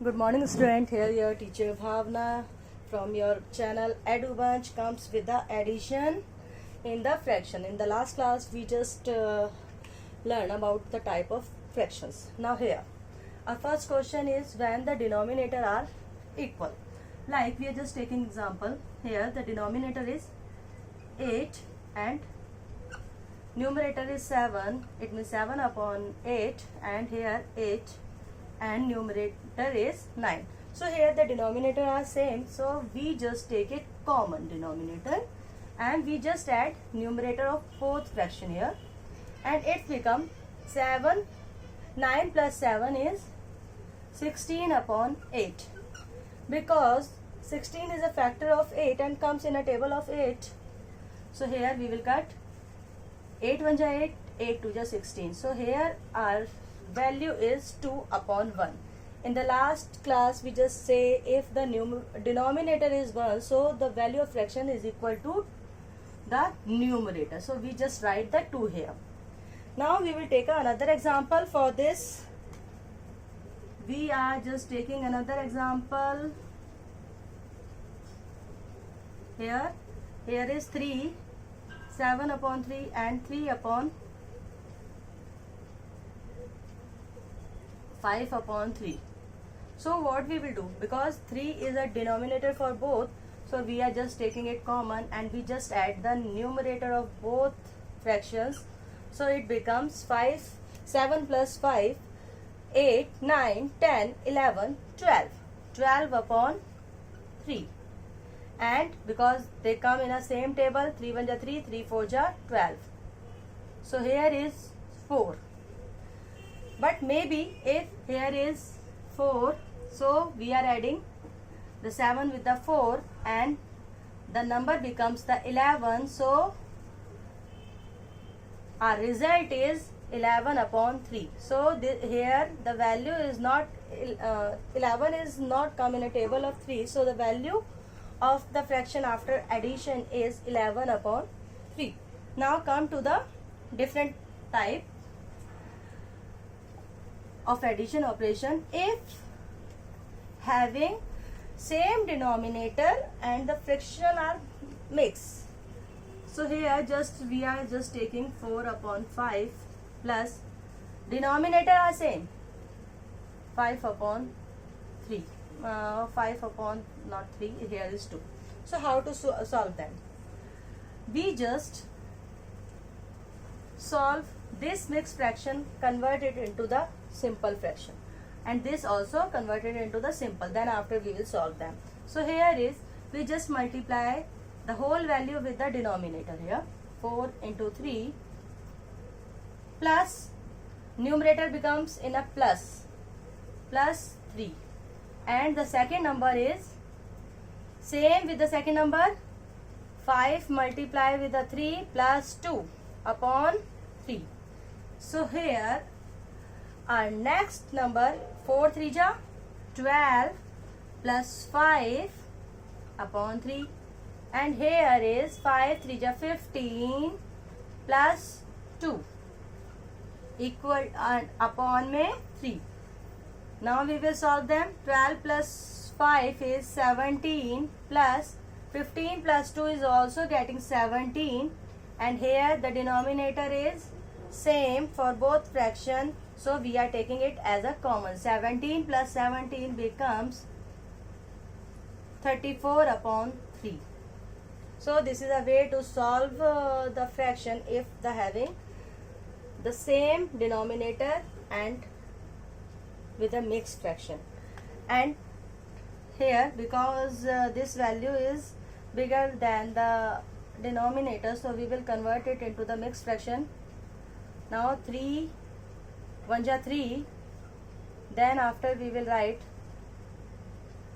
Good morning, student. Here your teacher Bhavna from your channel EduBunch comes with the addition in the fraction. In the last class, we just learned about the type of fractions. Now here, our first question is when the denominator are equal. Like we are just taking example. Here the denominator is 8 and numerator is 7. It means 7 upon 8, and here 8 and numerator is 9. So here the denominator are same, so we just take it common denominator and we just add numerator of both fraction here, and it become 7. 9 plus 7 is 16 upon 8. Because 16 is a factor of 8 and comes in a table of 8, so here we will cut 8 1 ja 8, 8 2 ja 16. So here our value is 2 upon 1. In the last class we just say if the denominator is 1, so the value of fraction is equal to the numerator. So we just write the 2 here. Now we will take another example for this. We are just taking another example. Here is 3, 7 upon 3 and 3 upon 5 upon 3. So what we will do, because 3 is a denominator for both, so we are just taking it common and we just add the numerator of both fractions. So it becomes 5, 7 plus 5, 8, 9, 10, 11, 12. 12 upon 3. And because they come in a same table, 3 1 ja 3, 3 4 ja 12. So here is 4. But maybe if here is 4, so we are adding the 7 with the 4 and the number becomes the 11. So our result is 11 upon 3. So here the value is not 11 is not come in a table of 3. So the value of the fraction after addition is 11 upon 3. Now come to the different type of addition operation. If having same denominator and the fraction are mixed, so here we are just taking 4 upon 5 plus denominator are same, 5 upon 3, 5 upon not 3, here is 2. So how to solve them? We just solve this mixed fraction, convert it into the simple fraction, and this also converted into the simple. Then after we will solve them. So here is we just multiply the whole value with the denominator here, 4 into 3 plus numerator becomes in a plus 3, and the second number is same with the second number, 5 multiply with the 3 plus 2 upon 3. So here our next number 4 3 ja 12 plus 5 upon 3, and here is 5 3 ja 15 plus 2 equal upon में 3. Now we will solve them. 12 plus 5 is 17 plus 15 plus 2 is also getting 17, and here the denominator is same for both fraction, so we are taking it as a common. 17 plus 17 becomes 34 upon 3. So this is a way to solve the fraction if the having the same denominator and with a mixed fraction. And here because this value is bigger than the denominator, so we will convert it into the mixed fraction. Now 3 1 ja 3, then after we will write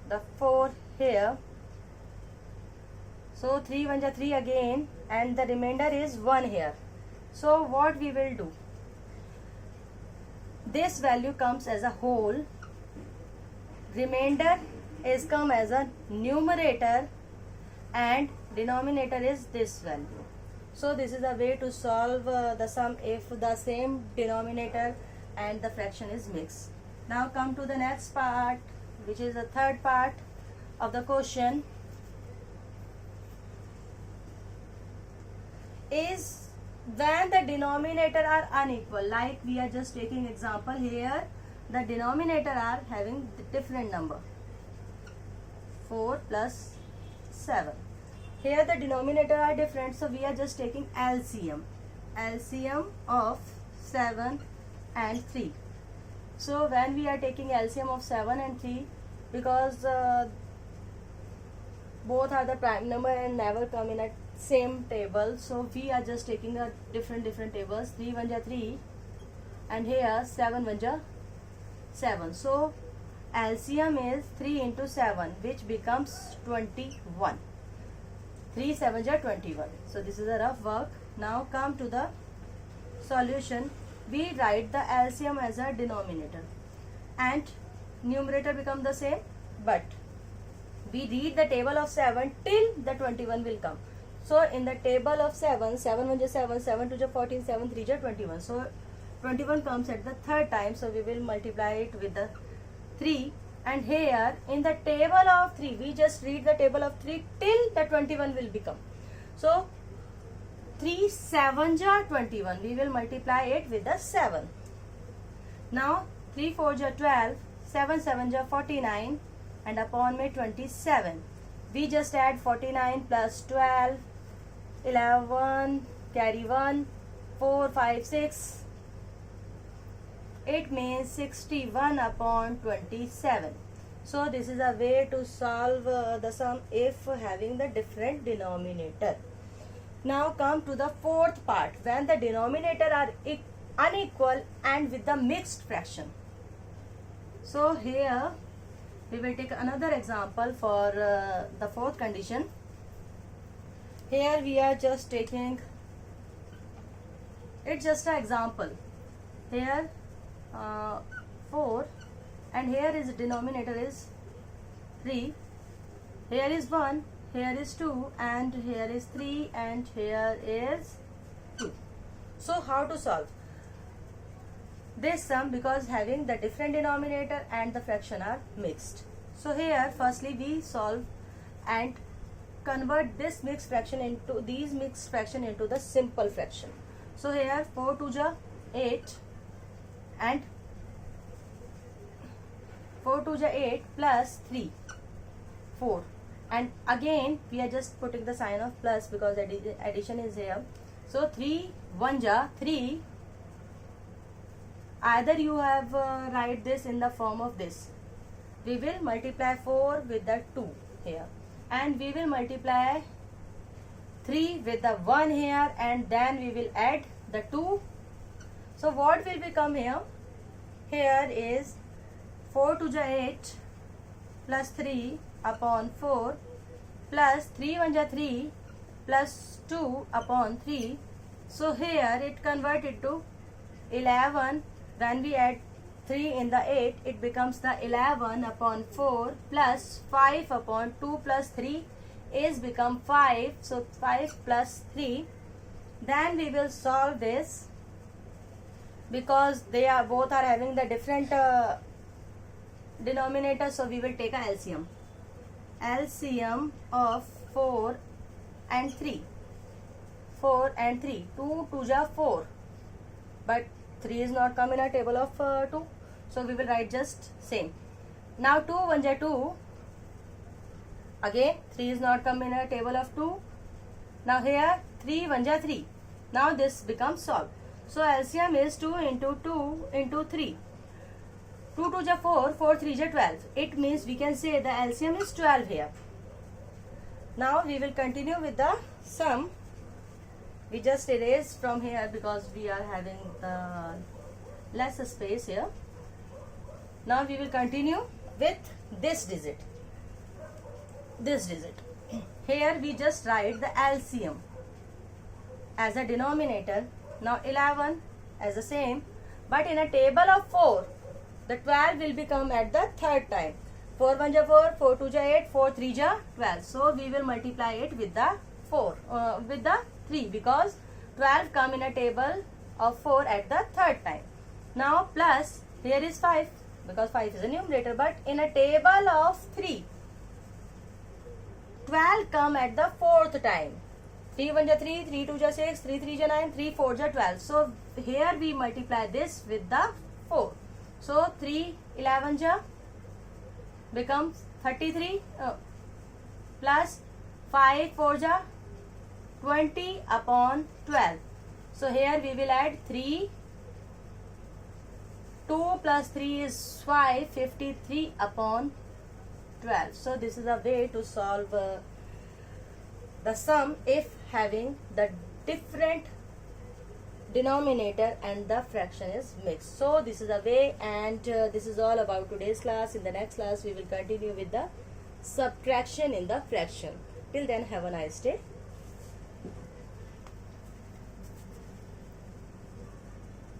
the 4 here. So 3 1 ja 3 again, and the remainder is 1 here. So what we will do, this value comes as a whole, remainder is come as a numerator, and denominator is this value. So this is a way to solve the sum if the same denominator and the fraction is mixed. Now come to the next part. which is the third part of the question, is when the denominator are unequal. Like we are just taking example here, the denominator are having the different number, 4 plus 7. Here the denominator are different, so we are just taking LCM of 7 and 3. So when we are taking LCM of 7 and 3, because both are the prime number and never come in a same table, so we are just taking a different tables. 3 1 ja 3 and here 7 1 ja 7. So LCM is 3 into 7, which becomes 21. 3 7 ja 21. So this is a rough work. Now come to the solution. We write the LCM as a denominator and numerator become the same, but we read the table of 7 till the 21 will come. So in the table of 7, 7 1 ja 7, 7 2 ja 14, 7 3 ja 21. So 21 comes at the third time, so we will multiply it with the 3. And here in the table of 3, we just read the table of 3 till the 21 will become. So 3 7 ja 21, we will multiply it with the 7. Now 3 4 ja 12, 7 7 ja 49 and upon me 27. We just add 49 plus 12, 11, carry 1, 4 5 6. It means 61 upon 27. So this is a way to solve the sum if having the different denominator. Now come to the fourth part, when the denominator are unequal and with the mixed fraction. So here we will take another example for the fourth condition. Here we are just taking, it's just an example. Here 4 and here is denominator is 3. Here is 1, here is 2 and here is 3 and here is 2. So how to solve this sum, because having the different denominator and the fraction are mixed. So here firstly we solve and convert this mixed fraction into the simple fraction. So here 4 2 ja 8 and 4 2 ja 8 plus 3 4, and again we are just putting the sign of plus because addition is here. So 3 1 ja 3. Either you have write this in the form of this. We will multiply 4 with the 2 here, and we will multiply 3 with the 1 here, and then we will add the 2. So what will become here? Here is 4 2 ja 8 plus 3 upon 4 plus 3 1 ja 3 plus 2 upon 3. So here it converted to 11. When we add 3 in the 8, it becomes the 11 upon 4 plus 5 upon 2 plus 3 is become 5. So 5 plus 3. Then we will solve this because they are both are having the different denominator. So we will take a LCM. LCM of 4 and 3. 4 and 3. 2 2 ja 4. But 3 is not come in a table of 2. So we will write just same. Now 2 1 ja 2. Again 3 is not come in a table of 2. Now here 3 1 ja 3. Now this becomes solved. So LCM is 2 into 2 into 3. 2 2 ja 4, 4 3 ja 12. It means we can say the LCM is 12 here. Now we will continue with the sum. We just erase from here because we are having the less space here. Now we will continue with this digit. This digit. Here we just write the LCM as a denominator. Now 11 as the same, but in a table of 4, the 12 will become at the third time. 4 1 ja 4, 4 2 ja 8, 4 3 ja 12. So we will multiply it with the 4, with the 3, because 12 come in a table of 4 at the third time. Now plus here is 5. because 5 is a numerator. But in a table of 3, 12 come at the fourth time. 3 1 ja 3, 3 2 ja 6, 3 3 ja 9, 3 4 ja 12. So here we multiply this with the 4. So 3 11 ja becomes 33 plus 5 4 ja 20 upon 12. So here we will add 3. 2 plus 3 is 5, 53 upon 12. So this is a way to solve the sum if having the different denominator and the fraction is mixed. So this is a way, and this is all about today's class. In the next class we will continue with the subtraction in the fraction. Till then, have a nice day.